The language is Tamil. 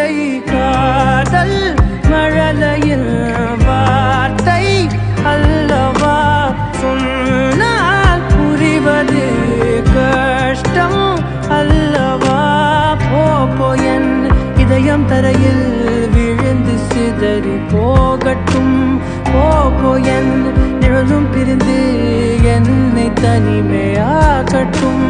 இல்லை காதல் மழலையில் வார்த்தை அல்லவா சொன்னால் புரிவது கஷ்டம் அல்லவா போ என் இதயம் தரையில் விழுந்து சிதறி போகட்டும் போ என் நிழலும் பிரிந்து என்னை தனிமையாகட்டும்